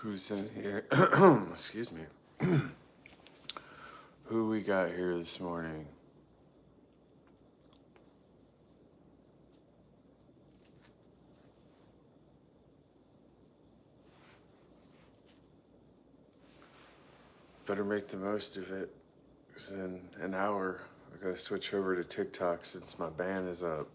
Who's in here? Excuse me. Who we got here this morning? Better make the most of it. 'Cause in an hour, I gotta switch over to TikTok since my ban is up.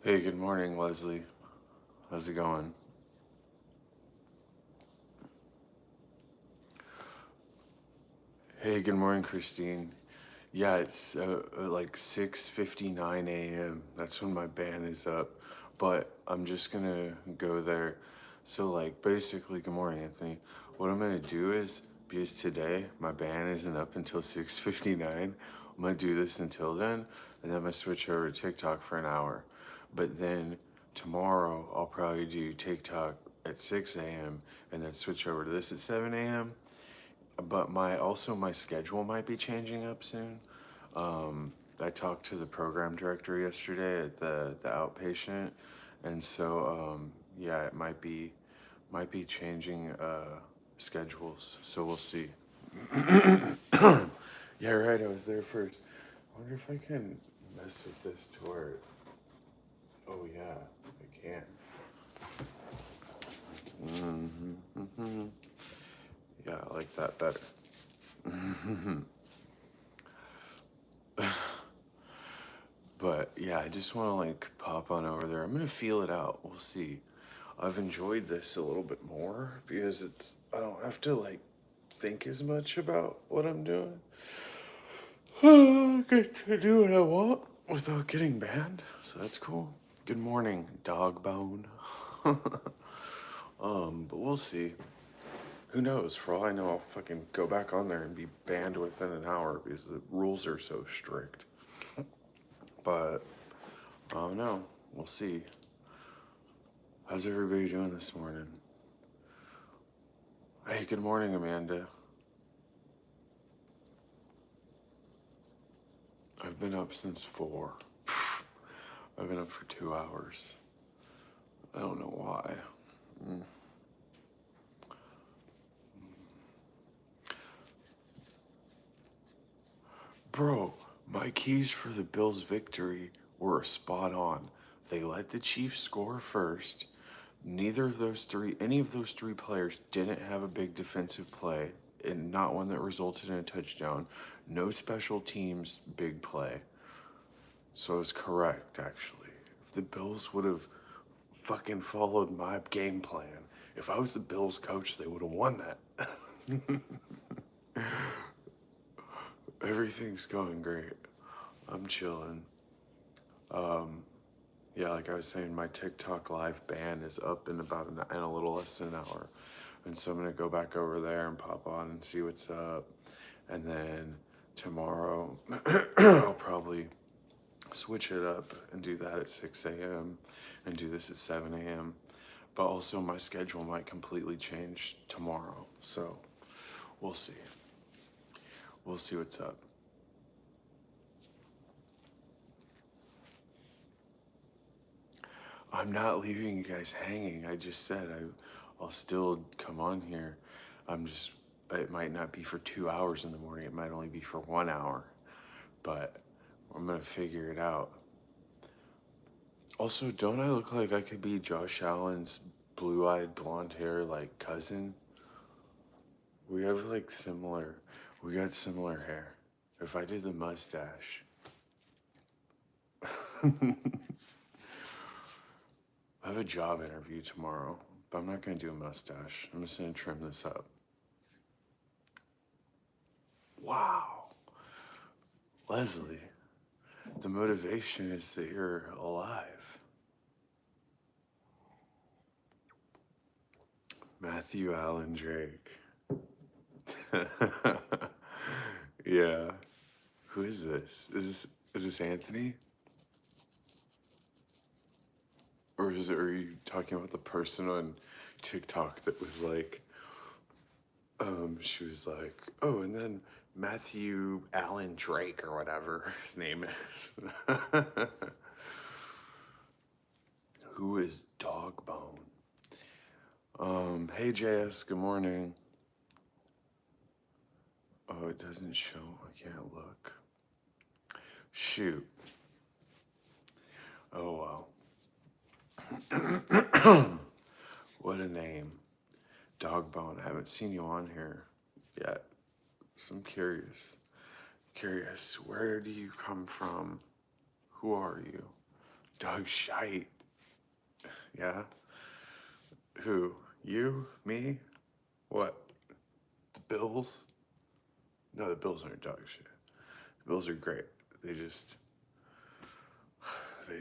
Hey, good morning, Leslie. How's it going? Hey, good morning, Christine. Yeah, it's like 6:59 a.m. That's when my ban is up. But I'm just gonna go there. So like basically, good morning, Anthony. What I'm gonna do is because today my ban isn't up until 6:59, I'm gonna do this until then, and then I'm gonna switch over to TikTok for an hour. But then tomorrow I'll probably do TikTok at 6 a.m. and then switch over to this at 7 a.m. But my schedule might be changing up soon. I talked to the program director yesterday at the outpatient, and so yeah, it might be changing schedules. So we'll see. Yeah, right. I was there first. I wonder if I can mess with this to where. Oh yeah, I can. Mm-hmm. Yeah, I like that better. But yeah, I just want to like pop on over there. I'm gonna feel it out. We'll see. I've enjoyed this a little bit more because I don't have to like think as much about what I'm doing. I get to do what I want without getting banned, so that's cool. Good morning, dog bone. But we'll see. Who knows? For all I know, I'll fucking go back on there and be banned within an hour because the rules are so strict. But oh no, we'll see. How's everybody doing this morning? Hey, good morning, Amanda. I've been up since 4. I've been up for 2 hours. I don't know why. Bro, my keys for the Bills' victory were spot on. They let the Chiefs score first. Any of those three players didn't have a big defensive play, and not one that resulted in a touchdown. No special teams big play. So I was correct, actually. If the Bills would have fucking followed my game plan, if I was the Bills coach, they would have won that. Everything's going great. I'm chilling. Yeah, like I was saying, my TikTok live ban is up in in a little less than an hour. And so I'm going to go back over there and pop on and see what's up. And then tomorrow, I'll probably switch it up and do that at 6 a.m. and do this at 7 a.m. But also, my schedule might completely change tomorrow. So we'll see. We'll see what's up. I'm not leaving you guys hanging. I just said I'll still come on here. It might not be for 2 hours in the morning. It might only be for 1 hour. But I'm going to figure it out. Also, don't I look like I could be Josh Allen's blue-eyed blonde hair like cousin? We have we got similar hair. If I did the mustache. have a job interview tomorrow, but I'm not gonna do a mustache. I'm just gonna trim this up. Wow. Leslie, the motivation is that you're alive. Matthew Allen Drake. Yeah. Who is this? Is this Anthony? Or are you talking about the person on TikTok that was like, she was like, oh, and then Matthew Allen Drake or whatever his name is. Who is Dogbone? Hey JS, good morning. Oh, it doesn't show. I can't look. Shoot. Oh well. What a name. Dogbone. I haven't seen you on here yet. So I'm curious. Curious, where do you come from? Who are you? Doug Shite. Yeah? Who? You? Me? What? The Bills? No, the Bills aren't dog shit. The Bills are great. They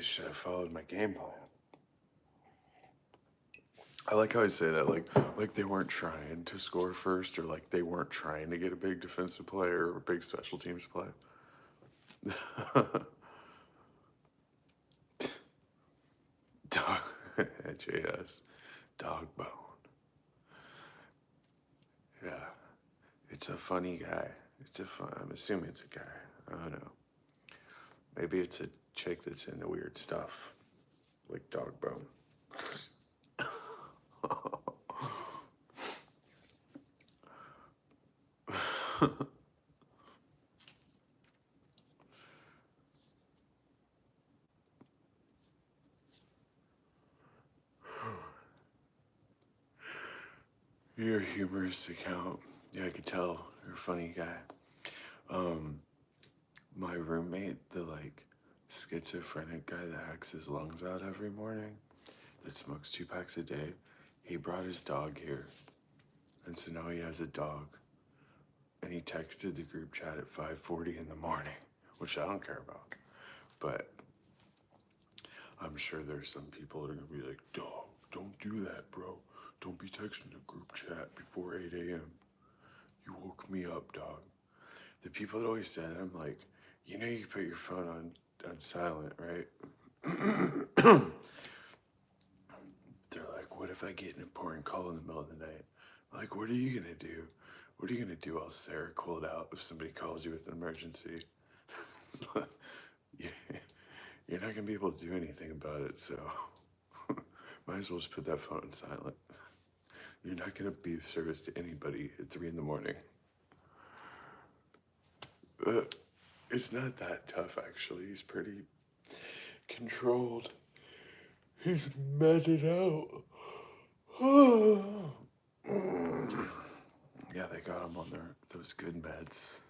should have followed my game plan. I like how I say that, like they weren't trying to score first, or like they weren't trying to get a big defensive player or a big special teams play. Dog, JS, Dogbone. Yeah, it's a funny guy. I'm assuming it's a guy. I don't know. Maybe it's a chick that's into weird stuff, like Dogbone. You're a humorous account. Yeah, I could tell. You're a funny guy. My roommate, the like schizophrenic guy that hacks his lungs out every morning, that smokes 2 packs a day, he brought his dog here. And so now he has a dog. And he texted the group chat at 5:40 in the morning, which I don't care about. But I'm sure there's some people that are gonna be like, dog, don't do that, bro. Don't be texting the group chat before 8 a.m. You woke me up, dog. The people that always say that, I'm like, you know you put your phone on silent, right? They're like, what if I get an important call in the middle of the night? Like, what are you gonna do? What are you gonna do all Sarah cold out if somebody calls you with an emergency? You're not gonna be able to do anything about it, so might as well just put that phone on silent. You're not gonna be of service to anybody at 3 in the morning. It's not that tough, actually. He's pretty controlled. He's meted out. Yeah, they got him on those good meds.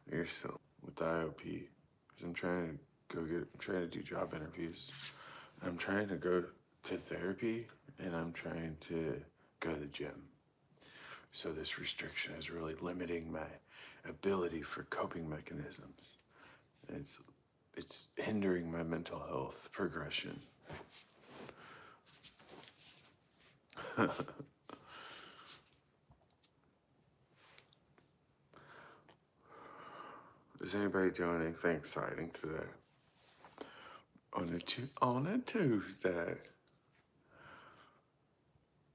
You're so with the IOP. Because I'm trying to do job interviews. I'm trying to go to therapy, and I'm trying to go to the gym. So this restriction is really limiting my ability for coping mechanisms. And it's hindering my mental health progression. Is anybody doing anything exciting today? On a Tuesday.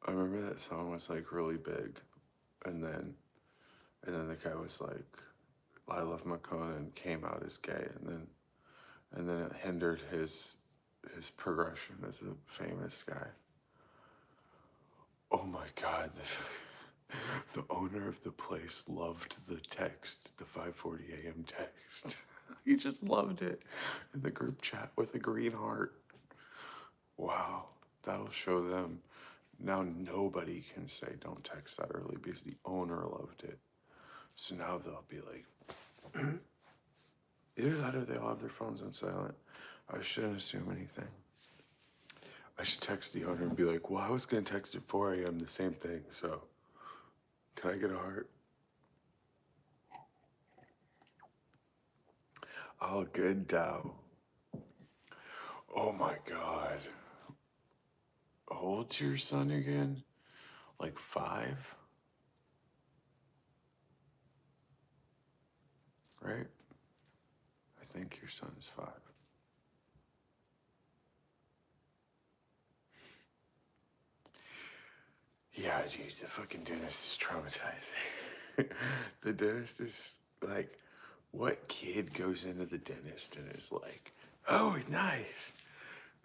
I remember that song was like really big, and then the guy was like, "I love McConan," came out as gay, and then it hindered his progression as a famous guy. Oh my God, the owner of the place loved the text, the 5:40 a.m. text. He just loved it in the group chat with a green heart. Wow. That'll show them. Now nobody can say don't text that early because the owner loved it. So now they'll be like, either that or they'll have their phones on silent. I shouldn't assume anything. I should text the owner and be like, well, I was going to text at 4 a.m. the same thing, so can I get a heart? Oh, good, Dow. Oh my God. How old's your son again? Like 5? Right? I think your son's 5. Yeah, geez, the fucking dentist is traumatizing. The dentist is like, what kid goes into the dentist and is like, oh, nice.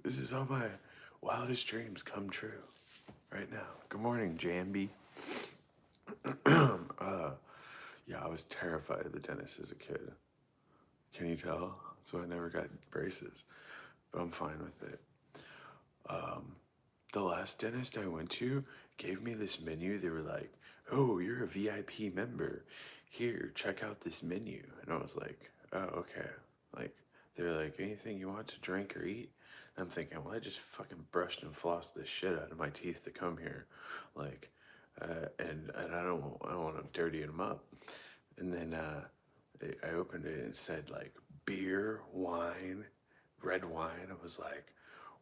This is all my wildest dreams come true right now. Good morning, Jambi. Yeah, I was terrified of the dentist as a kid. Can you tell? So I never got braces, but I'm fine with it. The last dentist I went to gave me this menu. They were like, oh, you're a VIP member. Here, check out this menu. And I was like, oh, okay. Like, they're like, anything you want to drink or eat? And I'm thinking, well, I just fucking brushed and flossed the shit out of my teeth to come here. Like, and I don't want to dirty them up. And then I opened it and it said like beer, wine, red wine. I was like,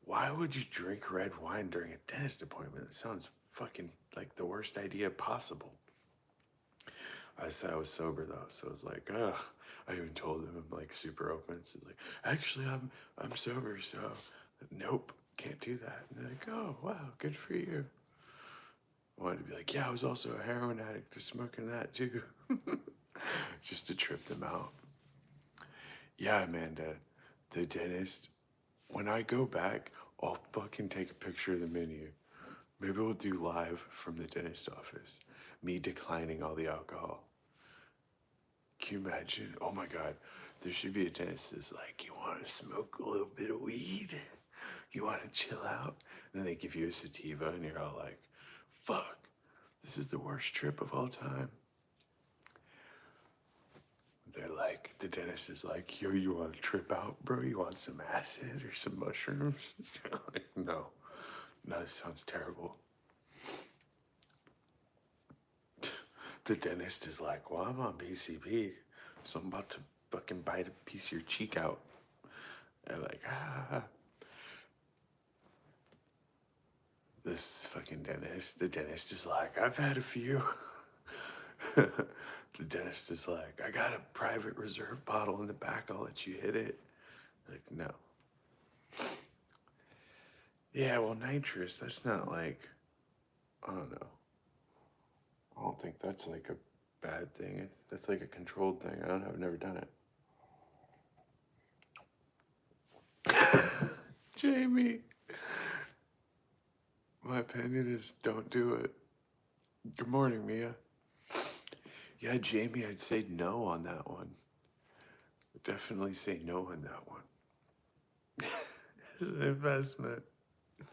why would you drink red wine during a dentist appointment? It sounds fucking like the worst idea possible. I said I was sober though, so I was like, ugh. I even told them I'm like super open. So it's like, actually, I'm sober, so nope, can't do that. And they're like, oh wow, good for you. I wanted to be like, yeah, I was also a heroin addict. They're smoking that too, just to trip them out. Yeah, Amanda, the dentist. When I go back, I'll fucking take a picture of the menu. Maybe we'll do live from the dentist office. Me declining all the alcohol. Can you imagine? Oh my God. There should be a dentist that's like, you want to smoke a little bit of weed? You want to chill out? And then they give you a sativa and you're all like, fuck, this is the worst trip of all time. They're like, the dentist is like, yo, you want to trip out, bro? You want some acid or some mushrooms? Like, no, this sounds terrible. The dentist is like, well, I'm on PCP, so I'm about to fucking bite a piece of your cheek out. They're like, ah. The dentist is like, I've had a few. The dentist is like, I got a private reserve bottle in the back, I'll let you hit it. Like, no. Yeah, well, nitrous, that's not like, I don't know. I don't think that's like a bad thing. That's like a controlled thing. I've never done it. Jamie, my opinion is don't do it. Good morning, Mia. Yeah, Jamie, I'd say no on that one. Definitely say no on that one. It's an investment.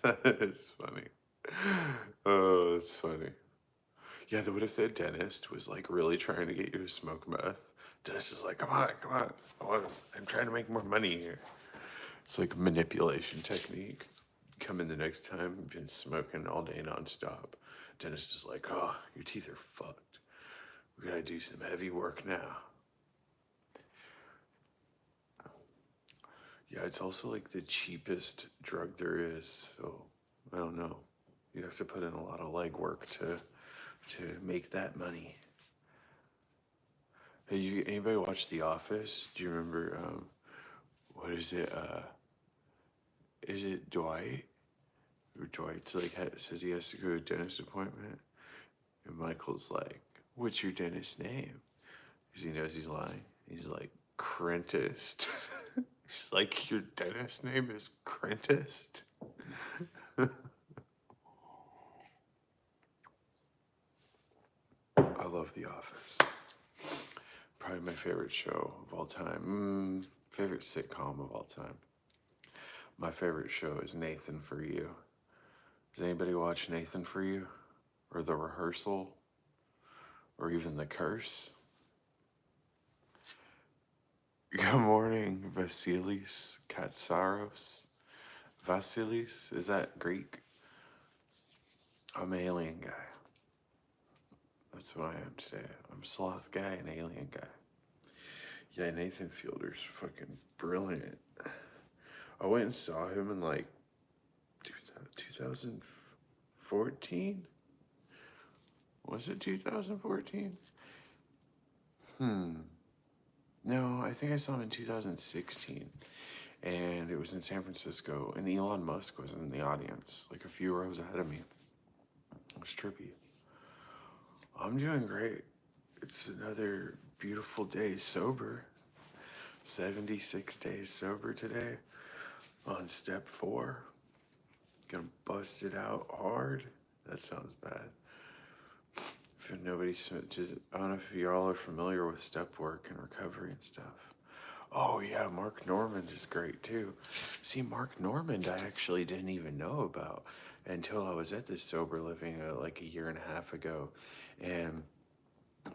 That is funny. Oh, that's funny. Yeah, what if the dentist was like really trying to get you to smoke meth? Dentist is like, come on, I'm trying to make more money here. It's like a manipulation technique. Come in the next time, you've been smoking all day nonstop. Dentist is like, oh, your teeth are fucked. We gotta do some heavy work now. Yeah, it's also like the cheapest drug there is. So I don't know. You'd have to put in a lot of legwork to make that money. Hey, anybody watch The Office? Do you remember? What is it? Is it Dwight? Or Dwight's like says he has to go to a dentist appointment, and Michael's like, "What's your dentist's name?" Because he knows he's lying. He's like, Crentist. She's like, your dentist's name is Crentist? I love The Office. Probably my favorite show of all time. Favorite sitcom of all time. My favorite show is Nathan For You. Does anybody watch Nathan for you? Or The Rehearsal? Or even The Curse? Good morning, Vasilis Katsaros. Vasilis, is that Greek? I'm an alien guy. That's what I am today. I'm a sloth guy and alien guy. Yeah, Nathan Fielder's fucking brilliant. I went and saw him in like 2014? Was it 2014? No, I think I saw him in 2016. And it was in San Francisco, and Elon Musk was in the audience, like a few rows ahead of me. It was trippy. I'm doing great. It's another beautiful day sober. 76 days sober today. On step 4. Gonna bust it out hard. That sounds bad. If nobody's just, I don't know if y'all are familiar with step work and recovery and stuff. Oh yeah, Mark Normand is great too. See, Mark Normand I actually didn't even know about until I was at this sober living like a year and a half ago. And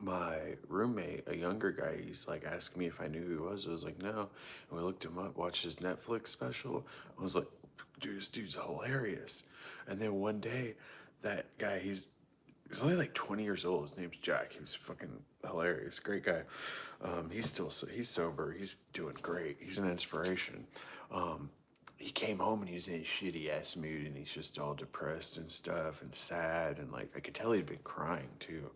my roommate, a younger guy, he's like asking me if I knew who he was. I was like, no. And we looked him up, watched his Netflix special. I was like, dude, this dude's hilarious. And then one day, that guy, he's only like 20 years old. His name's Jack. He was fucking hilarious. Great guy. He's sober. He's doing great. He's an inspiration. He came home and he was in a shitty ass mood and he's just all depressed and stuff and sad. And like, I could tell he'd been crying too.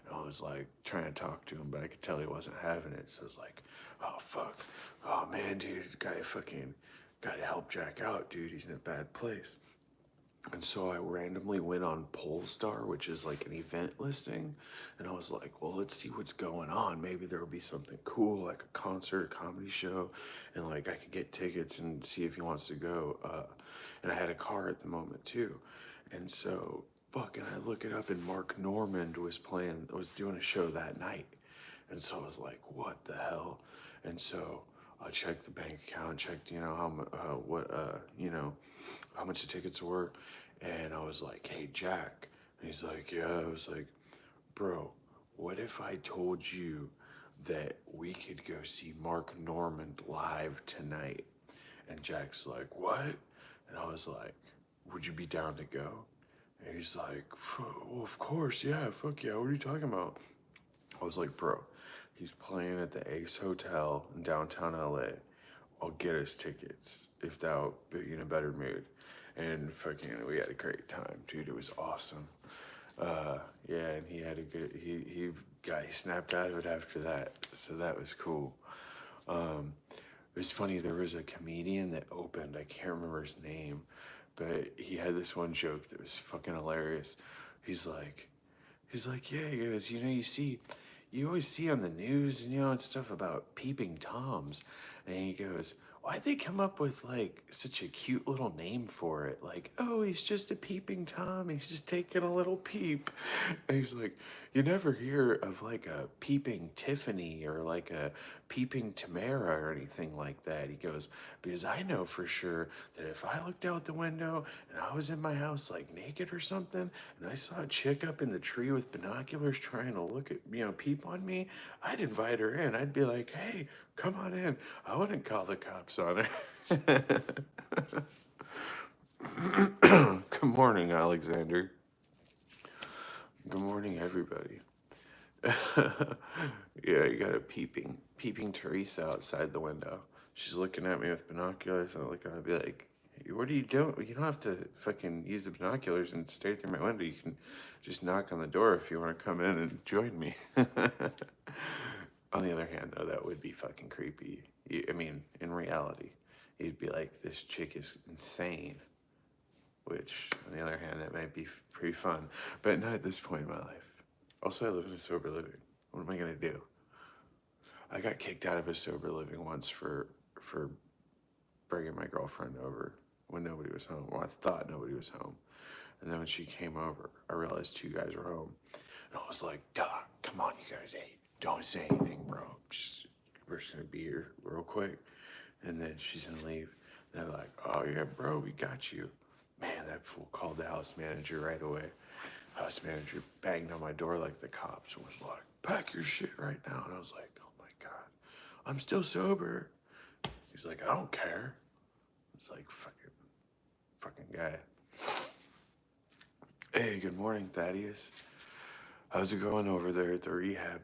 And I was like trying to talk to him, but I could tell he wasn't having it. So I was like, oh fuck. Oh man, dude, gotta help Jack out, dude. He's in a bad place. And so I randomly went on Polestar, which is like an event listing. And I was like, well, let's see what's going on. Maybe there'll be something cool, like a concert, a comedy show. And like I could get tickets and see if he wants to go. And I had a car at the moment too. And so fucking I look it up and Mark Normand was doing a show that night. And so I was like, what the hell? And so I checked the bank account, checked, how much the tickets were. And I was like, hey, Jack. And he's like, yeah. I was like, bro, what if I told you that we could go see Mark Normand live tonight? And Jack's like, what? And I was like, would you be down to go? And he's like, well, of course, yeah, fuck yeah, what are you talking about? I was like, bro, he's playing at the Ace Hotel in downtown LA. I'll get us tickets if thou be in a better mood. And fucking, we had a great time, dude. It was awesome. Yeah, and he had a good, he snapped out of it after that. So that was cool. It was funny, there was a comedian that opened, I can't remember his name, but he had this one joke that was fucking hilarious. He's like, yeah, he goes, you always see on the news and, and stuff about peeping Toms. And he goes, why'd they come up with like such a cute little name for it? Like, oh, he's just a peeping Tom. He's just taking a little peep. And he's like, you never hear of like a peeping Tiffany or like a peeping Tamara or anything like that. He goes, because I know for sure that if I looked out the window and I was in my house like naked or something and I saw a chick up in the tree with binoculars trying to look at, peep on me, I'd invite her in. I'd be like, hey, come on in. I wouldn't call the cops on her. Good morning, Alexander. Good morning, everybody. Yeah, you got a peeping Teresa outside the window. She's looking at me with binoculars, and I'd be like, hey, what are you doing? You don't have to fucking use the binoculars and stare through my window. You can just knock on the door if you want to come in and join me. On the other hand, though, that would be fucking creepy. In reality, you'd be like, this chick is insane. Which, on the other hand, that might be pretty fun. But not at this point in my life. Also, I live in a sober living. What am I gonna do? I got kicked out of a sober living once for bringing my girlfriend over when nobody was home. Well, I thought nobody was home. And then when she came over, I realized 2 guys were home. And I was like, Doc, come on, you guys. Hey, don't say anything, bro. We're just gonna be here real quick. And then she's gonna leave. They're like, oh yeah, bro, we got you. Man, that fool called the house manager right away. House manager banged on my door like the cops and was like, pack your shit right now. And I was like, oh my God, I'm still sober. He's like, I don't care. It's like, fucking guy. Hey, good morning, Thaddeus. How's it going over there at the rehab?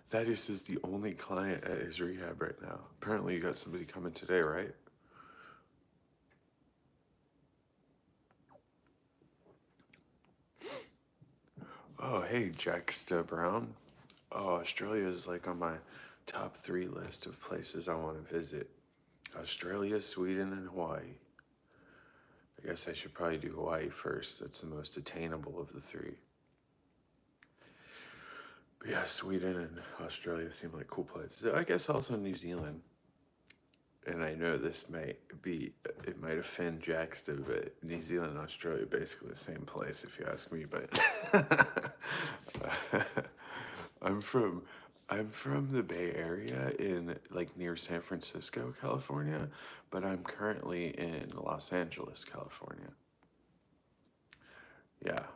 Thaddeus is the only client at his rehab right now. Apparently you got somebody coming today, right? Oh, hey, Jacksta Brown. Oh, Australia is like on my top 3 list of places I want to visit. Australia, Sweden, and Hawaii. I guess I should probably do Hawaii first. That's the most attainable of the 3. But yeah, Sweden and Australia seem like cool places. I guess also New Zealand. And I know it might offend Jacksta, but New Zealand and Australia are basically the same place if you ask me, but I'm from the Bay Area in like near San Francisco, California, but I'm currently in Los Angeles, California. Yeah.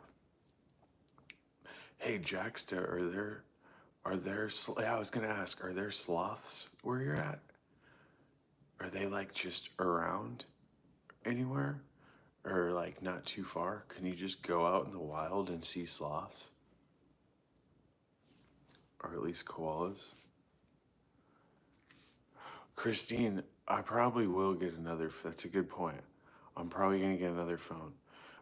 Hey, Jacksta, yeah, I was gonna ask, are there sloths where you're at? Are they like just around anywhere? Or like not too far? Can you just go out in the wild and see sloths? Or at least koalas? Christine, I probably will get that's a good point. I'm probably gonna get another phone.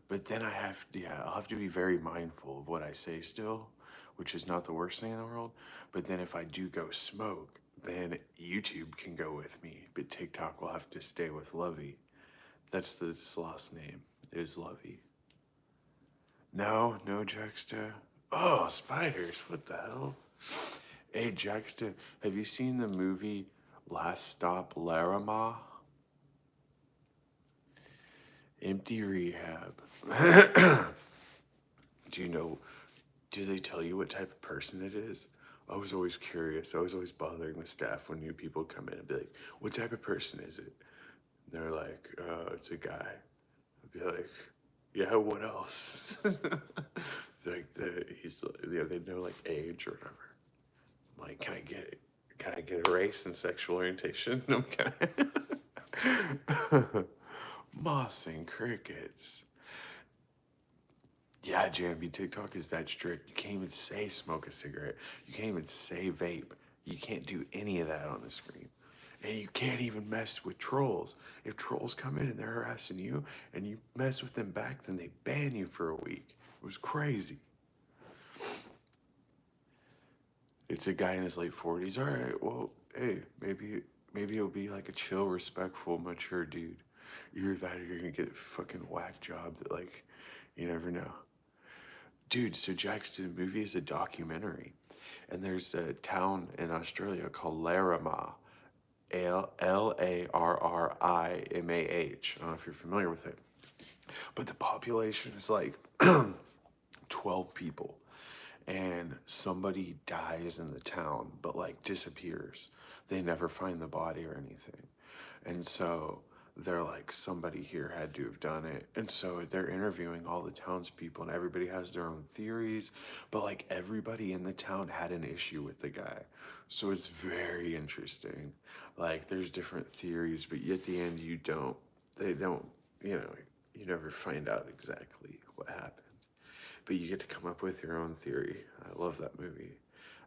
But then I'll have to be very mindful of what I say still, which is not the worst thing in the world. But then if I do go smoke, then YouTube can go with me, but TikTok will have to stay with Lovey. That's the sloth's name, is Lovey. No Jacksta. Oh, spiders, what the hell? Hey, Jacksta, have you seen the movie Last Stop Laramie? Empty rehab. Do they tell you what type of person it is? I was always curious. I was always bothering the staff when new people come in and be like, what type of person is it? And they're like, it's a guy. I'd be like, yeah, what else? Like they know like age or whatever. I'm like, can I get a race and sexual orientation? I'm kidding. Moss and crickets. Yeah, JMB, TikTok is that strict. You can't even say smoke a cigarette. You can't even say vape. You can't do any of that on the screen. And you can't even mess with trolls. If trolls come in and they're harassing you and you mess with them back, then they ban you for a week. It was crazy. It's a guy in his late 40s. All right, well, hey, maybe he'll be like a chill, respectful, mature dude. You're gonna get a fucking whack job that like, you never know. Dude, so Jackson movie is a documentary. And there's a town in Australia called Laramie. Larrimah. I don't know if you're familiar with it. But the population is like 12 people. And somebody dies in the town, but like disappears. They never find the body or anything. And so they're like, somebody here had to have done it. And so they're interviewing all the townspeople, and everybody has their own theories, but like everybody in the town had an issue with the guy. So it's very interesting. Like there's different theories, but at the end they don't, you never find out exactly what happened. But you get to come up with your own theory. I love that movie.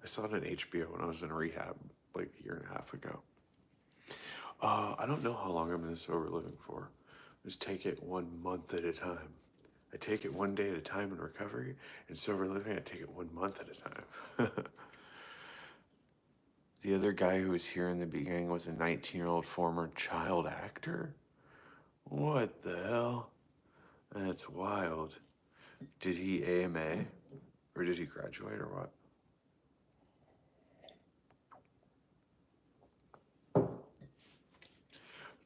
I saw it on HBO when I was in rehab like a year and a half ago. I don't know how long I'm in sober living for. Just take it 1 month at a time. I take it 1 day at a time in recovery. In sober living, I take it 1 month at a time. The other guy who was here in the beginning was a 19-year-old former child actor. What the hell? That's wild. Did he AMA? Or did he graduate or what?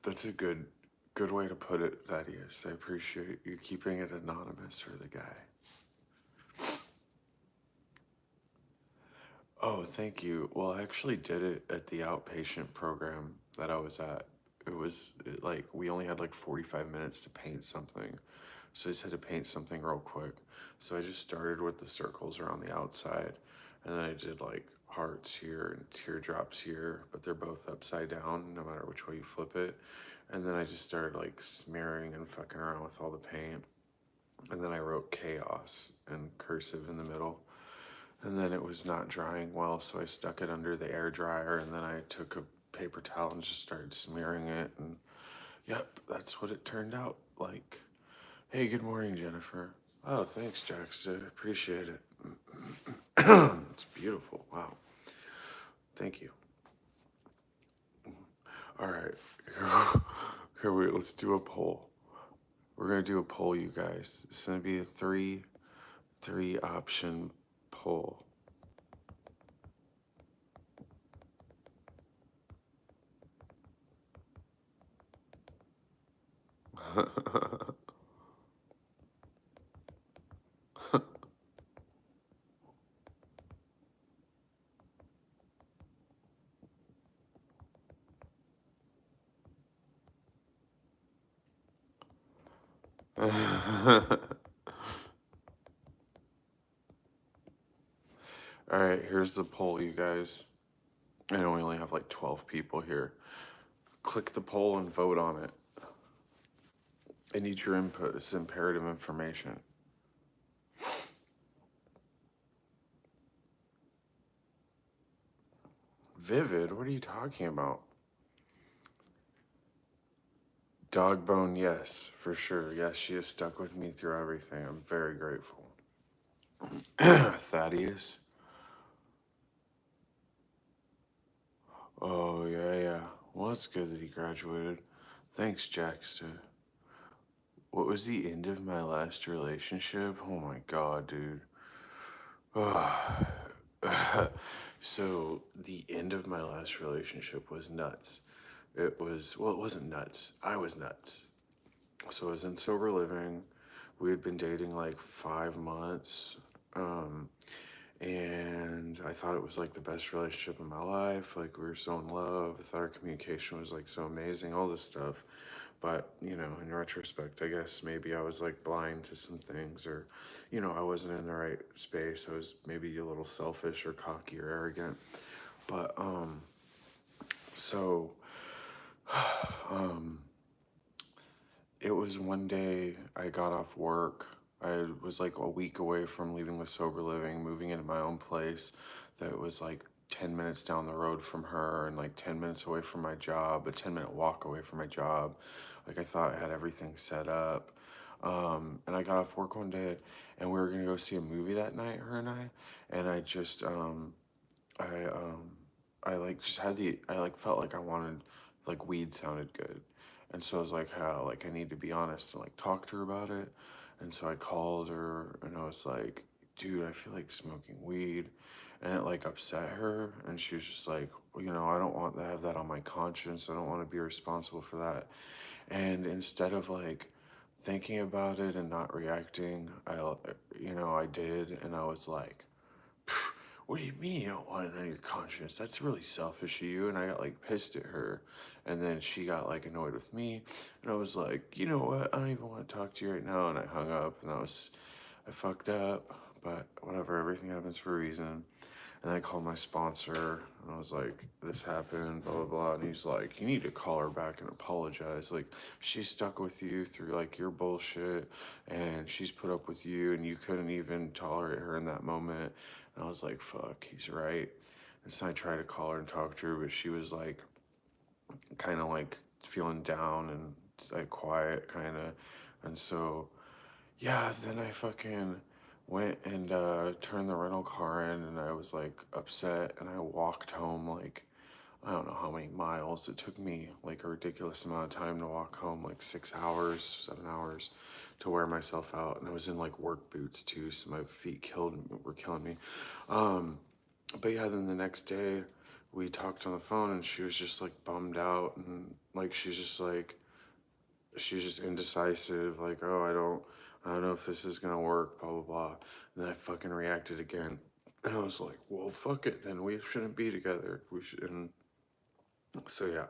That's a good way to put it, Thaddeus. I appreciate you keeping it anonymous for the guy. Oh, thank you. Well, I actually did it at the outpatient program that I was at. like we only had like 45 minutes to paint something. So I just had to paint something real quick. So I just started with the circles around the outside, and then I did like hearts here and teardrops here, but they're both upside down no matter which way you flip it. And then I just started like smearing and fucking around with all the paint. And then I wrote chaos in cursive in the middle. And then it was not drying well, so I stuck it under the air dryer, and then I took a paper towel and just started smearing it. And yep, that's what it turned out like. Hey, good morning, Jennifer. Oh, thanks, Jax. I appreciate it. It's beautiful. Wow. Thank you. All right. Here we let's do a poll. We're gonna do a poll, you guys. It's gonna be a three option poll. All right, here's the poll, you guys. I know we only have like 12 people here. Click the poll and vote on it. I need your input. This is imperative information. Vivid? What are you talking about? Dog bone, yes, for sure. Yes, she has stuck with me through everything. I'm very grateful. Thaddeus? Oh, yeah, yeah. Well, it's good that he graduated. Thanks, Jackson. What was the end of my last relationship? Oh my god, dude. So, the end of my last relationship was nuts. Well, it wasn't nuts. I was nuts. So, I was in sober living. We had been dating like 5 months. Um, and I thought it was like the best relationship in my life. Like we were so in love. I thought our communication was like so amazing, all this stuff. But, in retrospect, I guess maybe I was like blind to some things, or, I wasn't in the right space. I was maybe a little selfish or cocky or arrogant. But, so, um, it was one day I got off work. I was like a week away from leaving the sober living, moving into my own place that was like 10 minutes down the road from her and like 10 minutes away from my job, a 10-minute walk away from my job. Like I thought I had everything set up. And I got off work one day and we were gonna go see a movie that night, her and I. And I, I like just had I like felt like I wanted, like weed sounded good. And so I was like, how, like, I need to be honest and like talk to her about it. And so I called her and I was like, dude, I feel like smoking weed. And it like upset her. And she was just like, well, I don't want to have that on my conscience. I don't want to be responsible for that. And instead of like thinking about it and not reacting, I did. And I was like, what do you mean you don't want it on your conscience? That's really selfish of you. And I got like pissed at her. And then she got like annoyed with me. And I was like, you know what? I don't even want to talk to you right now. And I hung up and I fucked up. But whatever, everything happens for a reason. And I called my sponsor and I was like, this happened, blah, blah, blah. And he's like, you need to call her back and apologize. Like, she's stuck with you through like your bullshit and she's put up with you and you couldn't even tolerate her in that moment. And I was like, fuck, he's right. And so I tried to call her and talk to her, but she was like, kind of like feeling down and like quiet, kind of. And so yeah, then I fucking went and turned the rental car in and I was like upset and I walked home like I don't know how many miles. It took me like a ridiculous amount of time to walk home, like 6 hours, 7 hours to wear myself out. And I was in like work boots too, so my feet were killing me. Um, but yeah, then the next day we talked on the phone and she was just like bummed out and like she's just indecisive, like, oh, I don't know if this is gonna work, blah blah blah. And then I fucking reacted again, and I was like, well, fuck it, then we shouldn't be together. We should. And so yeah,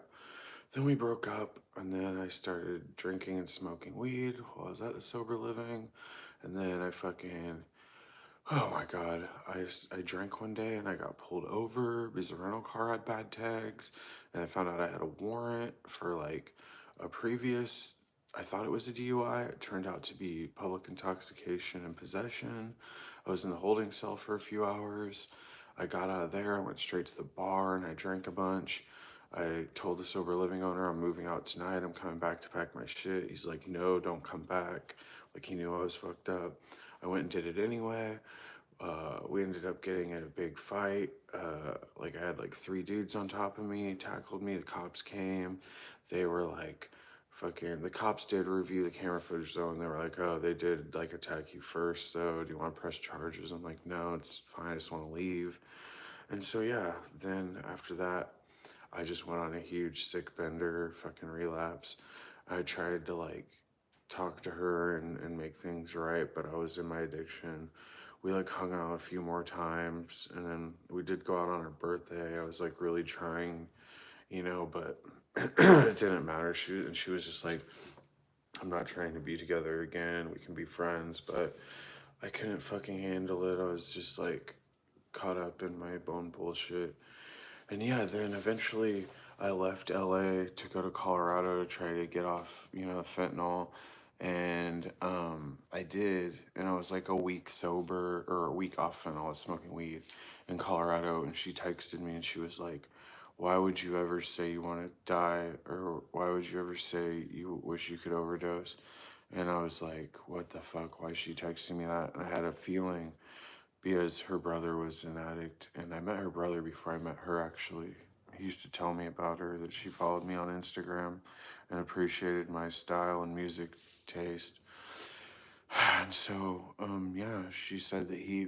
Then we broke up, and then I started drinking and smoking weed while I was at the sober living. And then I fucking, oh my God, I drank one day and I got pulled over because the rental car had bad tags. And I found out I had a warrant for like a previous, I thought it was a DUI. It turned out to be public intoxication and possession. I was in the holding cell for a few hours. I got out of there, I went straight to the bar and I drank a bunch. I told the sober living owner I'm moving out tonight. I'm coming back to pack my shit. He's like, no, don't come back. Like he knew I was fucked up. I went and did it anyway. We ended up getting in a big fight. Like I had like three dudes on top of me, tackled me. The cops came. They were like, fucking. The cops did review the camera footage though, and they were like, oh, they did like attack you first though. Do you want to press charges? I'm like, no, it's fine. I just want to leave. And so yeah, then after that, I just went on a huge sick bender, fucking relapse. I tried to like talk to her and make things right, but I was in my addiction. We like hung out a few more times, and then we did go out on her birthday. I was like really trying, but it didn't matter. She was just like, I'm not trying to be together again. We can be friends, but I couldn't fucking handle it. I was just like caught up in my own bullshit. And yeah, then eventually I left LA to go to Colorado to try to get off, fentanyl. And I did. And I was like a week sober or a week off fentanyl. I was smoking weed in Colorado. And she texted me and she was like, why would you ever say you want to die? Or why would you ever say you wish you could overdose? And I was like, what the fuck? Why is she texting me that? And I had a feeling because her brother was an addict, and I met her brother before I met her actually. He used to tell me about her, that she followed me on Instagram and appreciated my style and music taste. And so, yeah, she said that he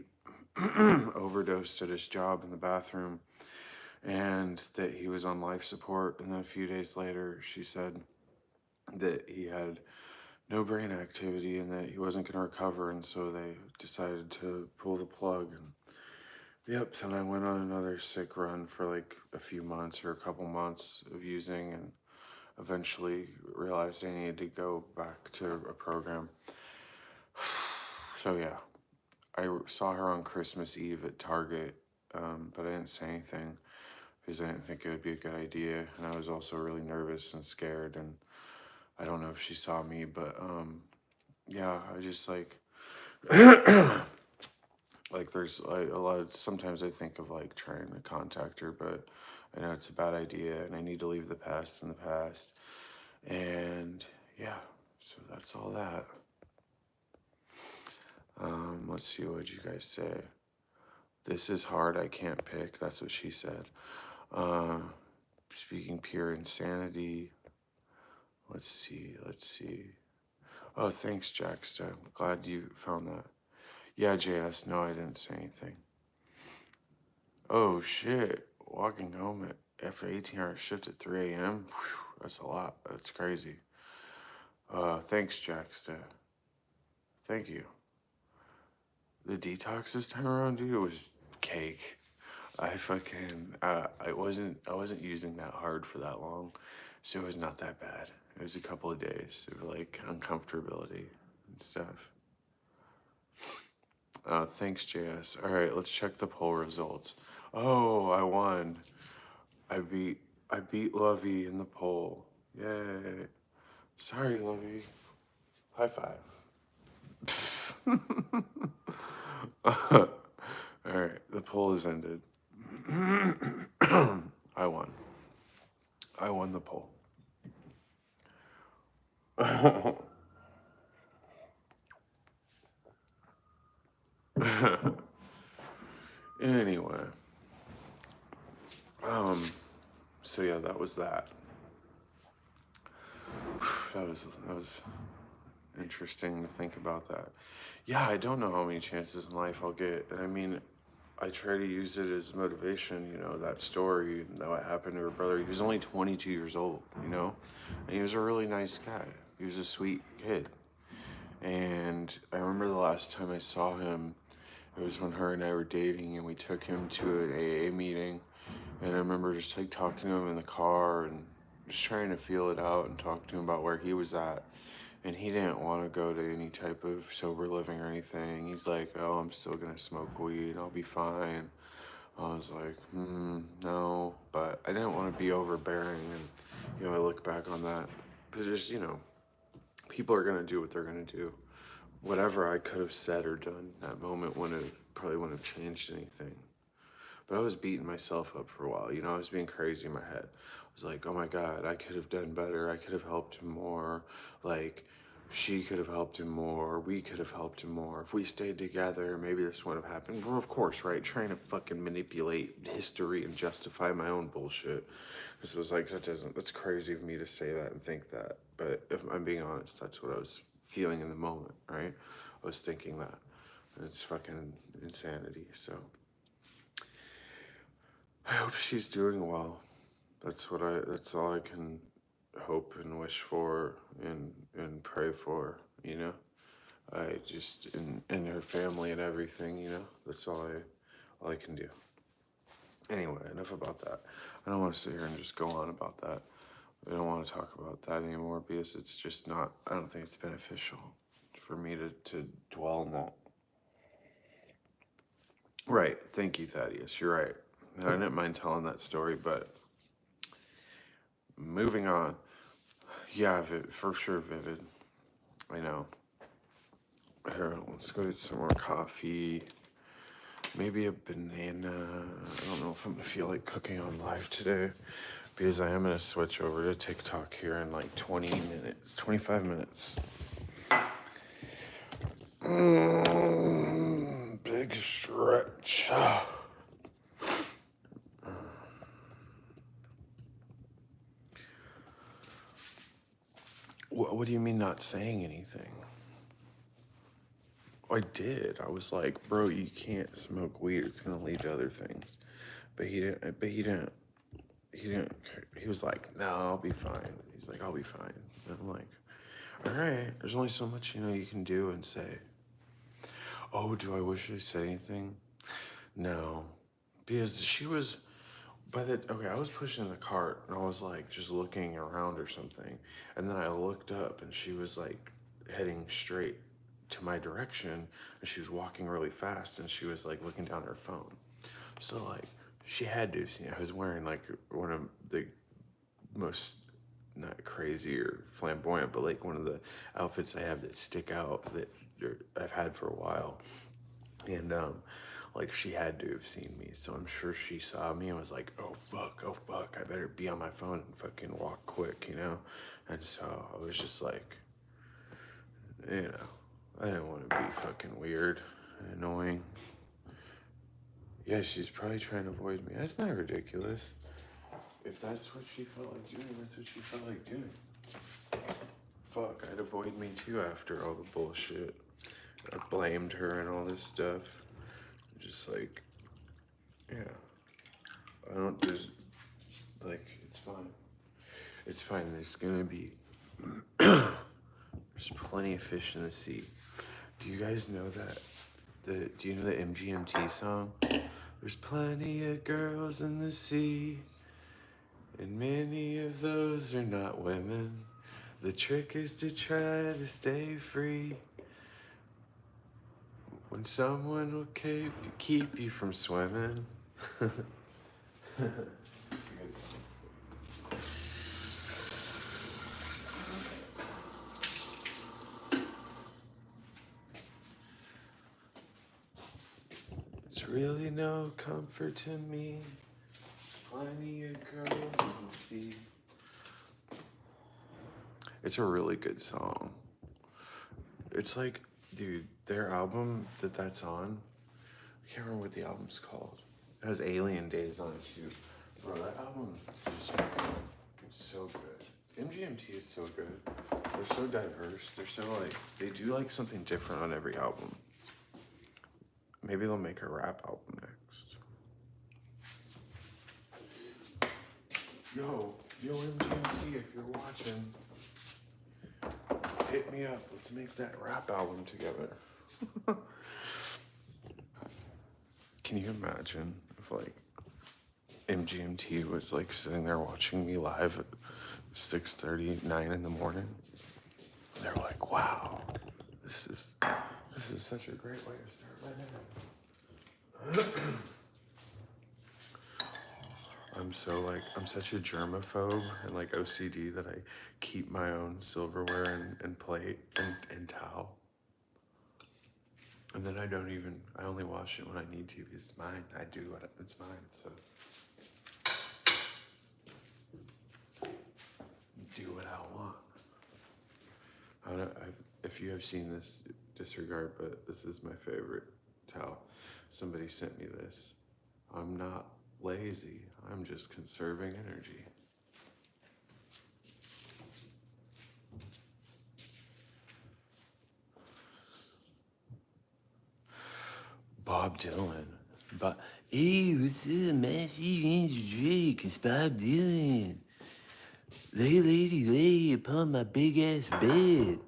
overdosed at his job in the bathroom and that he was on life support. And then a few days later, she said that he had no brain activity and that he wasn't going to recover. And so they decided to pull the plug. And yep, then I went on another sick run for like a few months or a couple months of using, and eventually realized I needed to go back to a program. So yeah, I saw her on Christmas Eve at Target, but I didn't say anything because I didn't think it would be a good idea, and I was also really nervous and scared, and I don't know if she saw me, but yeah, I just like like there's like a lot of, sometimes I think of like trying to contact her, but I know it's a bad idea and I need to leave the past in the past. And yeah, so that's all that. Let's see, what you guys say? This is hard, I can't pick. That's what she said. Uh, Speaking pure insanity. Let's see. Oh, thanks, Jacksta. I'm glad you found that. Yeah, JS, no, I didn't say anything. Oh shit, walking home after 18-hour shift at 3 a.m. That's a lot. That's crazy. Thanks, Jacksta. Thank you. The detox this time around, dude, it was cake. I wasn't using that hard for that long, so it was not that bad. It was a couple of days of like uncomfortability and stuff. Thanks, JS. All right, let's check the poll results. Oh, I won. I beat I beat Lovey in the poll. Yay. Sorry, Lovey. High five. Alright, the poll is ended. I won. I won the poll. Anyway. So yeah, that was that. That was interesting to think about that. Yeah, I don't know how many chances in life I'll get. And I mean, I try to use it as motivation, that story that what happened to her brother. He was only 22 years old, and he was a really nice guy. He was a sweet kid. And I remember the last time I saw him, it was when her and I were dating, and we took him to an AA meeting. And I remember just like talking to him in the car, and just trying to feel it out and talk to him about where he was at. And he didn't want to go to any type of sober living or anything. He's like, oh, I'm still gonna smoke weed, I'll be fine. I was like, no, but I didn't want to be overbearing. And, I look back on that. But just, people are gonna do what they're gonna do. Whatever I could have said or done that moment probably wouldn't have changed anything. But I was beating myself up for a while. I was being crazy in my head. I was like, oh my God, I could have done better. I could have helped him more. Like, she could have helped him more. We could have helped him more. If we stayed together, maybe this wouldn't have happened. Well, of course, right? Trying to fucking manipulate history and justify my own bullshit. Because it was like, that's crazy of me to say that and think that. But if I'm being honest, that's what I was feeling in the moment, right? I was thinking that. And it's fucking insanity, so. I hope she's doing well. That's all I can hope and wish for and pray for, I just, in her family and everything, that's all I can do. Anyway, enough about that. I don't want to sit here and just go on about that. I don't want to talk about that anymore because it's just not, I don't think it's beneficial for me to dwell on that. Right. Thank you, Thaddeus. You're right. I didn't mind telling that story, but moving on. Yeah, for sure, Vivid. I know. Here, let's go get some more coffee. Maybe a banana. I don't know if I'm going to feel like cooking on live today because I am going to switch over to TikTok here in like 20 minutes, 25 minutes. Big stretch. What do you mean not saying anything? I did. I was like, bro, you can't smoke weed. It's gonna lead to other things. But he didn't. He was like, no, I'll be fine. He's like, I'll be fine. And I'm like, all right. There's only so much you can do and say. Oh, do I wish I said anything? No, because she was. I was pushing the cart and I was like just looking around or something, and then I looked up and she was like heading straight to my direction, and she was walking really fast and she was like looking down her phone. So like she had to have seen. I was wearing like one of the most, not crazy or flamboyant, but like one of the outfits I have that stick out that I've had for a while, and like she had to have seen me, so I'm sure she saw me and was like, oh fuck, I better be on my phone and fucking walk quick, And so I was just like, I didn't want to be fucking weird and annoying. Yeah, she's probably trying to avoid me. That's not ridiculous. If that's what she felt like doing, that's what she felt like doing. Fuck, I'd avoid me too after all the bullshit. I blamed her and all this stuff. Just like, yeah. It's fine. It's fine. There's gonna be, there's plenty of fish in the sea. Do you guys know that? Do you know the MGMT song? There's plenty of girls in the sea, and many of those are not women. The trick is to try to stay free. When someone will keep you from swimming. That's a good song. It's really no comfort to me. There's plenty of girls in the sea. It's a really good song. It's like, dude, their album that's on, I can't remember what the album's called. It has Alien Days on it too. Bro, that album is so good. MGMT is so good. They're so diverse. They're so they do like something different on every album. Maybe they'll make a rap album next. Yo, MGMT, if you're watching, hit me up. Let's make that rap album together. Can you imagine if like MGMT was like sitting there watching me live at 6:30, 9 in the morning. They're like, wow, this is such a great way to start my day. I'm such a germaphobe and like OCD that I keep my own silverware and plate and towel. And then I only wash it when I need to because it's mine. It's mine, so. Do what I want. I don't know if you have seen this, disregard, but this is my favorite towel. Somebody sent me this. I'm not lazy, I'm just conserving energy. Bob Dylan. But hey, what's up, massive Andrew Drake? It's Bob Dylan. Lay, lady, lay upon my big ass bed.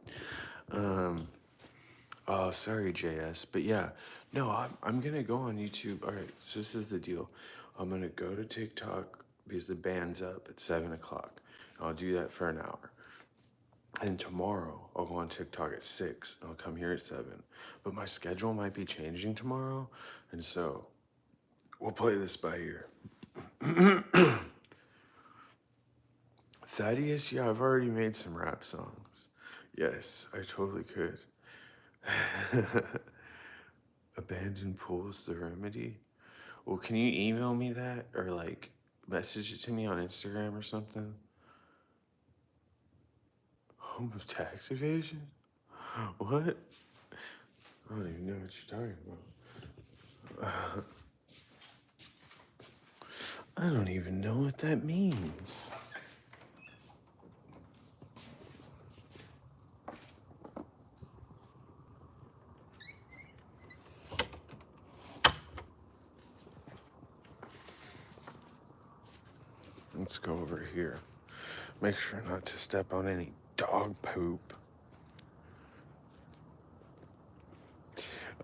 Oh, sorry, JS, but yeah, no, I'm gonna go on YouTube. All right, so this is the deal. I'm gonna go to TikTok because the band's up at 7 o'clock. I'll do that for an hour. And tomorrow I'll go on TikTok at 6 and I'll come here at 7. But my schedule might be changing tomorrow, and so we'll play this by ear. Thaddeus, yeah, I've already made some rap songs. Yes, I totally could. Abandoned pools, the remedy? Well, can you email me that or like message it to me on Instagram or something? Home of tax evasion? What? I don't even know what you're talking about. I don't even know what that means. Let's go over here. Make sure not to step on any dog poop.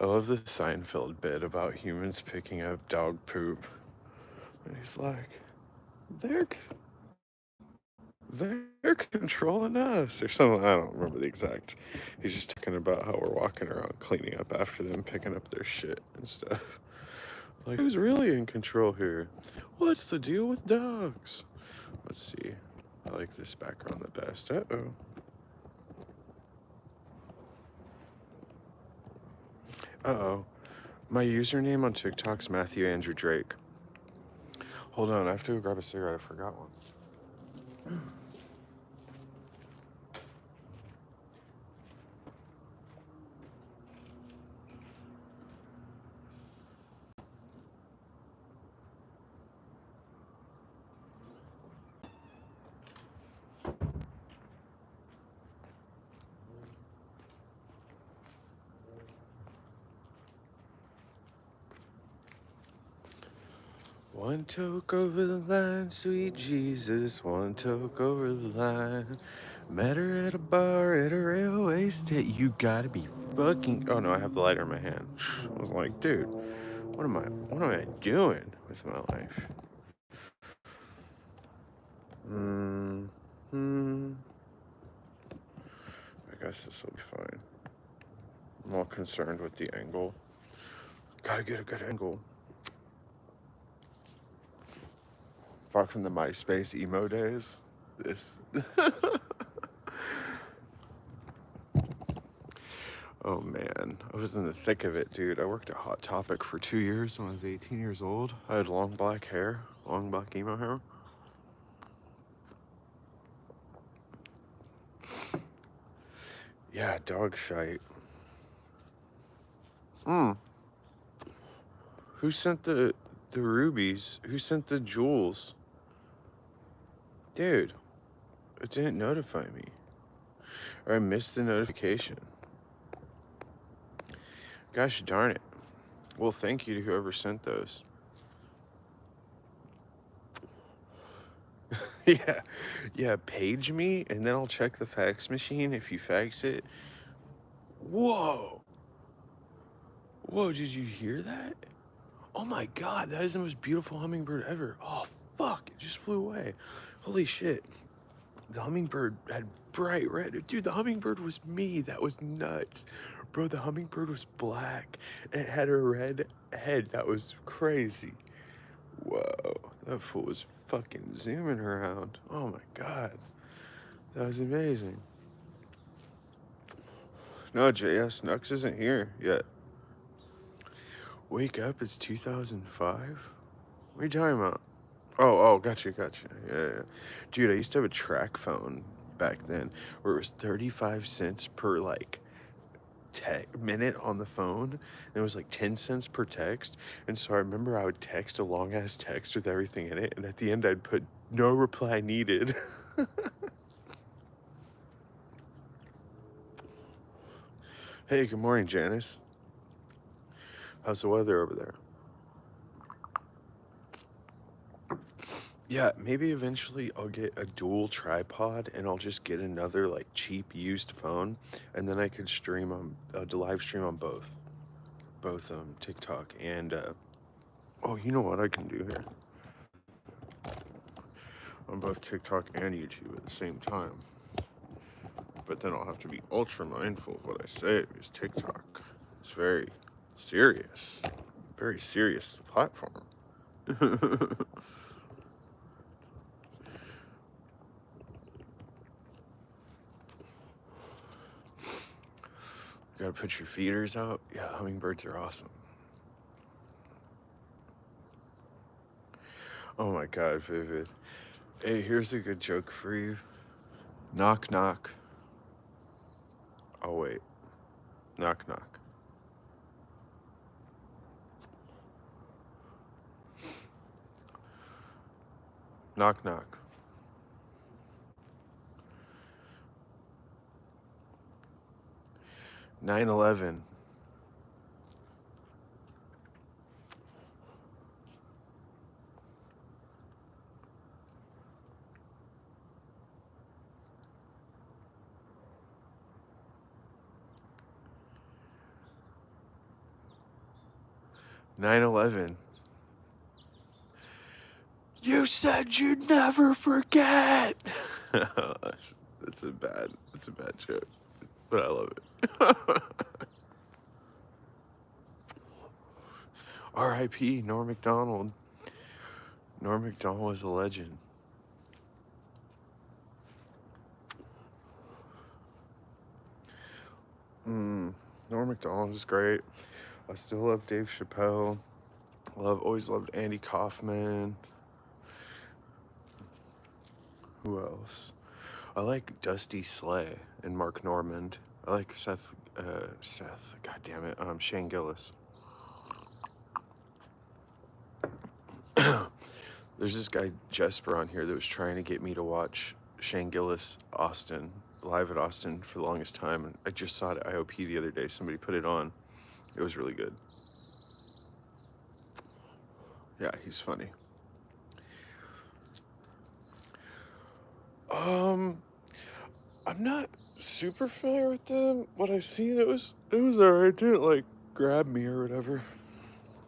I love the Seinfeld bit about humans picking up dog poop. And he's like, they're controlling us or something. I don't remember the exact. He's just talking about how we're walking around cleaning up after them, picking up their shit and stuff. Like, who's really in control here? What's the deal with dogs? Let's see. I like this background the best. Uh-oh. Uh-oh. My username on TikTok's Matthew Andrew Drake. Hold on, I have to go grab a cigarette. I forgot one. One toke over the line, sweet Jesus, one toke over the line. Met her at a bar at a railway station. You gotta be fucking. Oh no, I have the lighter in my hand. I was like, dude, what am I doing with my life? I guess this will be fine. I'm all concerned with the angle. Gotta get a good angle. Back from the MySpace emo days. This. Oh man, I was in the thick of it, dude. I worked at Hot Topic for 2 years when I was 18 years old. I had long black hair, long black emo hair. Yeah, dog shite. Who sent the rubies? Who sent the jewels? Dude, it didn't notify me. Or I missed the notification. Gosh darn it. Well, thank you to whoever sent those. Yeah, page me, and then I'll check the fax machine if you fax it. Whoa, did you hear that? Oh my God, that is the most beautiful hummingbird ever. Oh fuck, it just flew away. Holy shit. the hummingbird had bright red. Dude, the hummingbird was me. That was nuts. Bro, the hummingbird was black. And it had a red head. That was crazy. Whoa. That fool was fucking zooming around. Oh my god. That was amazing. No, JS Nux isn't here yet. Wake up, it's 2005? What are you talking about? Oh, gotcha. Yeah. Dude, I used to have a track phone back then where it was 35 cents per, like, minute on the phone. And it was, like, 10 cents per text. And so I remember I would text a long-ass text with everything in it. And at the end, I'd put, no reply needed. Hey, good morning, Janice. How's the weather over there? Yeah, maybe eventually I'll get a dual tripod and I'll just get another like cheap used phone, and then I could stream on live stream on both TikTok and oh, you know what I can do here on both TikTok and YouTube at the same time. But then I'll have to be ultra mindful of what I say because TikTok is very serious platform. Gotta put your feeders out. Yeah, hummingbirds are awesome. Oh my god, Vivid. Hey, here's a good joke for you. Knock, knock. Oh, wait. Knock, knock. Knock, knock. Nine 11. You said you'd never forget. That's a bad joke, but I love it. R.I.P. Norm Macdonald. Norm Macdonald was a legend. Norm Macdonald was great. I still love Dave Chappelle. Always loved Andy Kaufman. Who else? I like Dusty Slay and Mark Normand. I like Seth, god damn it, Shane Gillis. There's this guy, Jesper, on here that was trying to get me to watch Shane Gillis live at Austin for the longest time. And I just saw it at IOP the other day. Somebody put it on. It was really good. Yeah, he's funny. I'm not super familiar with them. What I've seen, it was alright. It didn't like grab me or whatever.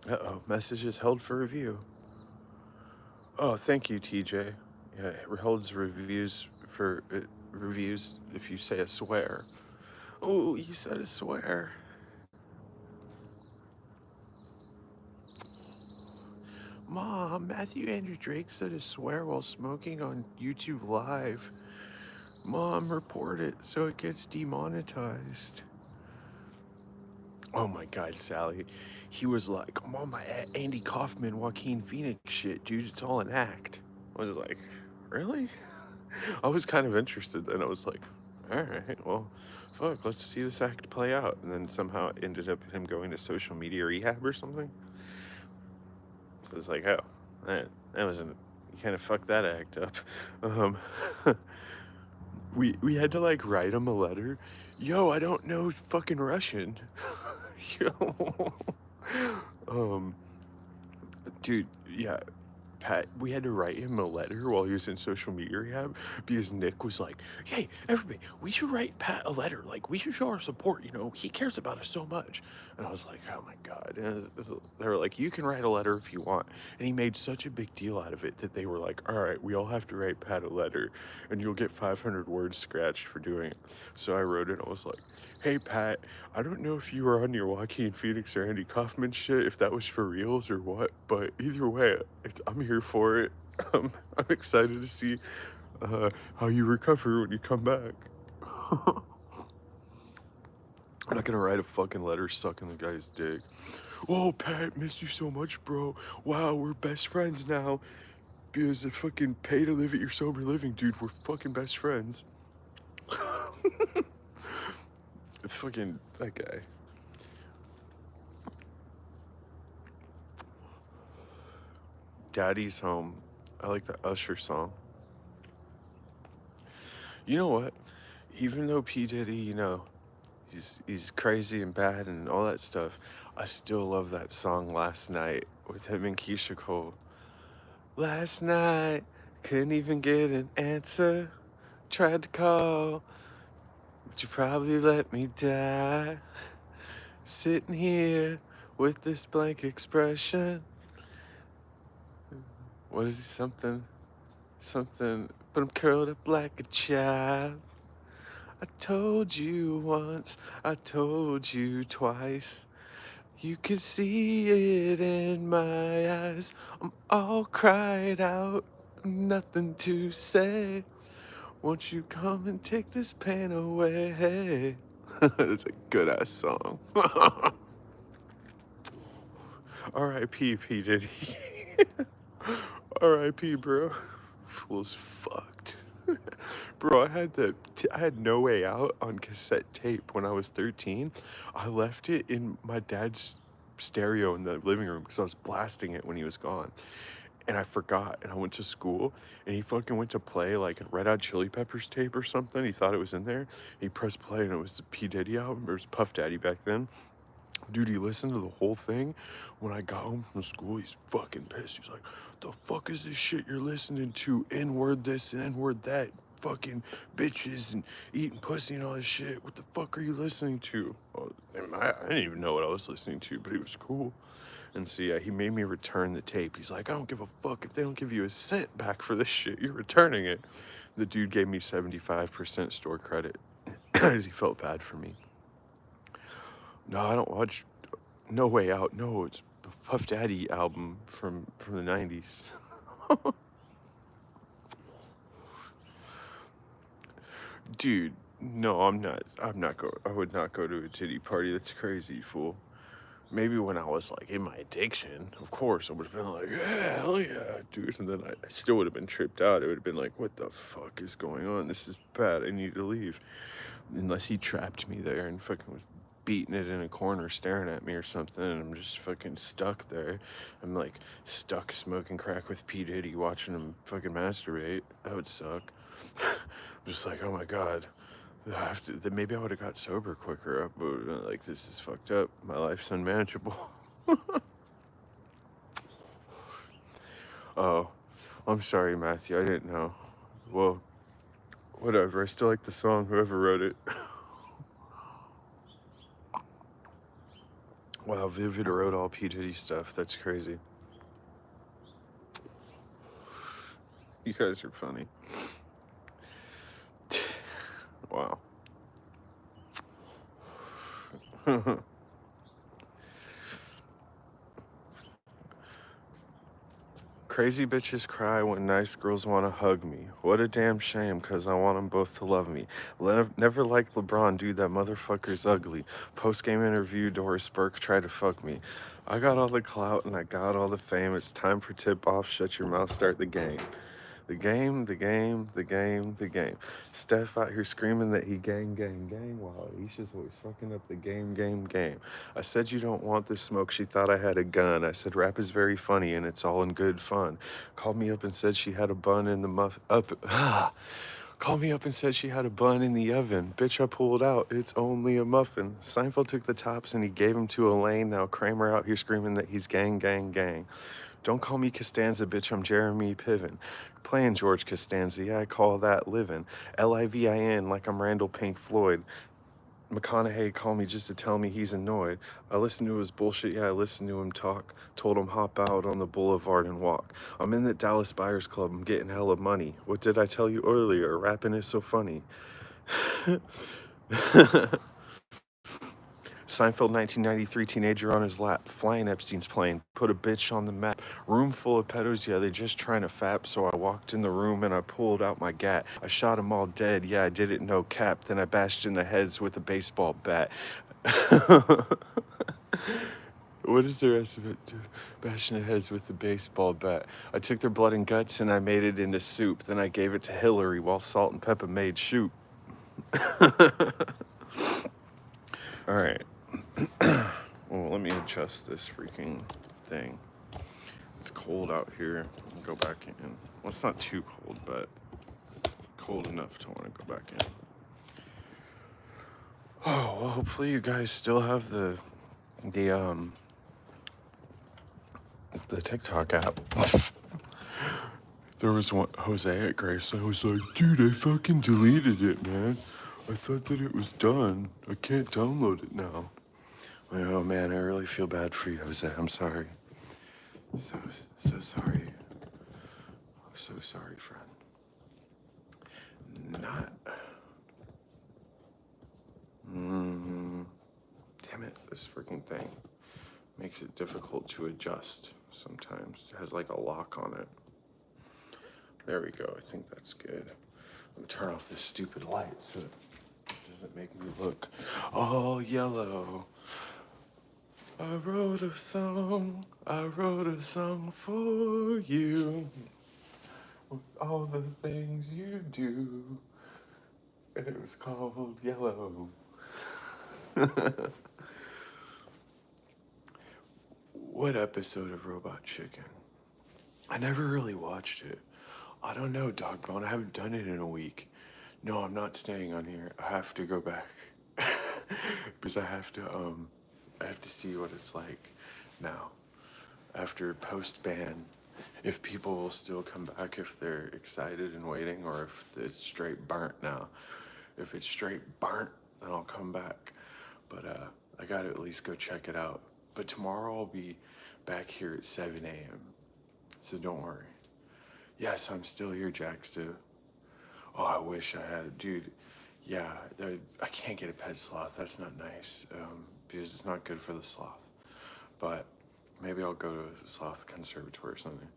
Uh-oh, messages held for review. Oh, thank you, TJ. Yeah, it holds reviews if you say a swear. Oh, you said a swear. Mom, Matthew Andrew Drake said a swear while smoking on YouTube Live. Mom, report it so it gets demonetized. Oh my god, Sally. He was like, I'm on my Andy Kaufman, Joaquin Phoenix shit, dude. It's all an act. I was like, really? I was kind of interested then. I was like, alright, well, fuck, let's see this act play out. And then somehow it ended up him going to social media rehab or something. So it's like, oh, that wasn't, you kind of fucked that act up. We had to like write him a letter. Yo, I don't know fucking Russian. Yo. Dude, yeah, Pat, we had to write him a letter while he was in social media rehab because Nick was like, hey, everybody, we should write Pat a letter. Like, we should show our support. You know, he cares about us so much. And I was like, oh my God. And they were like, you can write a letter if you want. And he made such a big deal out of it that they were like, all right, we all have to write Pat a letter and you'll get 500 words scratched for doing it. So I wrote it. I was like, hey, Pat, I don't know if you were on your Joaquin Phoenix or Andy Kaufman shit, if that was for reals or what, but either way, I'm here for it. I'm excited to see how you recover when you come back. I'm not gonna write a fucking letter sucking the guy's dick. Oh, Pat, missed you so much, bro. Wow, we're best friends now. Because I fucking pay to live at your sober living, dude. We're fucking best friends. Fucking that guy. Daddy's Home. I like the Usher song. You know what? Even though P. Diddy, you know, he's crazy and bad and all that stuff, I still love that song Last Night with him and Keisha Cole. Last night, couldn't even get an answer. Tried to call, but you probably let me die. Sitting here with this blank expression. What is it? Something, but I'm curled up like a child. I told you once, I told you twice. You could see it in my eyes. I'm all cried out, nothing to say. Won't you come and take this pain away? It's a good ass song. R.I.P. P. Diddy. R.I.P. bro. Fool's fucked. Bro, I had No Way Out on cassette tape when I was 13. I left it in my dad's stereo in the living room because I was blasting it when he was gone. And I forgot, and I went to school, and he fucking went to play like a Red Hot Chili Peppers tape or something. He thought it was in there. He pressed play, and it was the P. Diddy album. It was Puff Daddy back then. Dude, he listened to the whole thing. When I got home from school, he's fucking pissed. He's like, the fuck is this shit you're listening to? N-word this and N-word that. Fucking bitches and eating pussy and all this shit. What the fuck are you listening to? Well, I didn't even know what I was listening to, but it was cool. And so, yeah, he made me return the tape. He's like, I don't give a fuck if they don't give you a cent back for this shit. You're returning it. The dude gave me 75% store credit because he felt bad for me. No, I don't watch No Way Out. No, it's Puff Daddy album from the 90s. Dude, no, I'm not. I would not go to a titty party. That's crazy, fool. Maybe when I was like in my addiction, of course, I would have been like, yeah, hell yeah, dude. And then I still would have been tripped out. It would have been like, what the fuck is going on? This is bad. I need to leave. Unless he trapped me there and fucking was beating it in a corner staring at me or something, and I'm just fucking stuck there. I'm like stuck smoking crack with P. Diddy watching him fucking masturbate. That would suck. I'm just like, oh my God. Maybe I would have got sober quicker, but like, this is fucked up. My life's unmanageable. Oh, I'm sorry, Matthew. I didn't know. Well, whatever. I still like the song, whoever wrote it. Wow, Vivid wrote all P. Diddy stuff. That's crazy. You guys are funny. Wow. Crazy bitches cry when nice girls want to hug me. What a damn shame, cause I want them both to love me. Never liked LeBron, dude, that motherfucker's ugly. Post-game interview, Doris Burke tried to fuck me. I got all the clout and I got all the fame. It's time for tip-off, shut your mouth, start the game. The game, the game, the game, the game. Steph out here screaming that he gang, gang, gang. Wow, Aisha's always fucking up the game, game, game. I said you don't want this smoke. She thought I had a gun. I said rap is very funny and it's all in good fun. Called me up and said she had a bun in the Called me up and said she had a bun in the oven. Bitch, I pulled out. It's only a muffin. Seinfeld took the tops and he gave them to Elaine. Now Kramer out here screaming that he's gang, gang, gang. Don't call me Costanza, bitch, I'm Jeremy Piven. Playing George Costanza, yeah, I call that living. Livin, like I'm Randall Pink Floyd. McConaughey called me just to tell me he's annoyed. I listened to his bullshit, yeah, I listened to him talk. Told him hop out on the boulevard and walk. I'm in the Dallas Buyers Club, I'm getting hella money. What did I tell you earlier? Rapping is so funny. Seinfeld 1993, teenager on his lap. Flying Epstein's plane, put a bitch on the map. Room full of pedos, yeah, they just trying to fap. So I walked in the room and I pulled out my gat. I shot them all dead, yeah, I did it no cap. Then I bashed in the heads with a baseball bat. What is the rest of it? Bashing their heads with a baseball bat. I took their blood and guts and I made it into soup. Then I gave it to Hillary while Salt and Pepper made shoot. All right. Well, let me adjust this freaking thing. It's cold out here. I'll go back in. Well, it's not too cold, but cold enough to want to go back in. Oh, well, hopefully you guys still have the TikTok app. There was one, Jose at Grace, and I was like, dude, I fucking deleted it, man. I thought that it was done. I can't download it now. Oh man, I really feel bad for you, Jose. I'm sorry. So sorry. So sorry, friend. Not. Damn it, this freaking thing makes it difficult to adjust sometimes. It has like a lock on it. There we go. I think that's good. Let me turn off this stupid light so it doesn't make me look all yellow. I wrote a song for you. With all the things you do. And it was called Yellow. What episode of Robot Chicken? I never really watched it. I don't know, Dogbone. I haven't done it in a week. No, I'm not staying on here. I have to go back. Because I have to see what it's like now. After post-ban, if people will still come back, if they're excited and waiting, or if it's straight burnt now. If it's straight burnt, then I'll come back. But I gotta at least go check it out. But tomorrow I'll be back here at 7 a.m. So don't worry. Yes, I'm still here, Jacksta. Oh, I wish I had, dude. Yeah, I can't get a pet sloth. That's not nice, because it's not good for the sloth. But maybe I'll go to a sloth conservatory or something.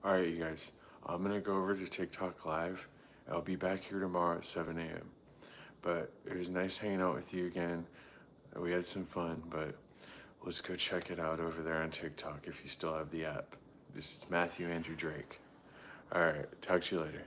All right, you guys. I'm gonna go over to TikTok Live. I'll be back here tomorrow at 7 a.m. But it was nice hanging out with you again. We had some fun, but let's go check it out over there on TikTok if you still have the app. This is Matthew Andrew Drake. All right, talk to you later.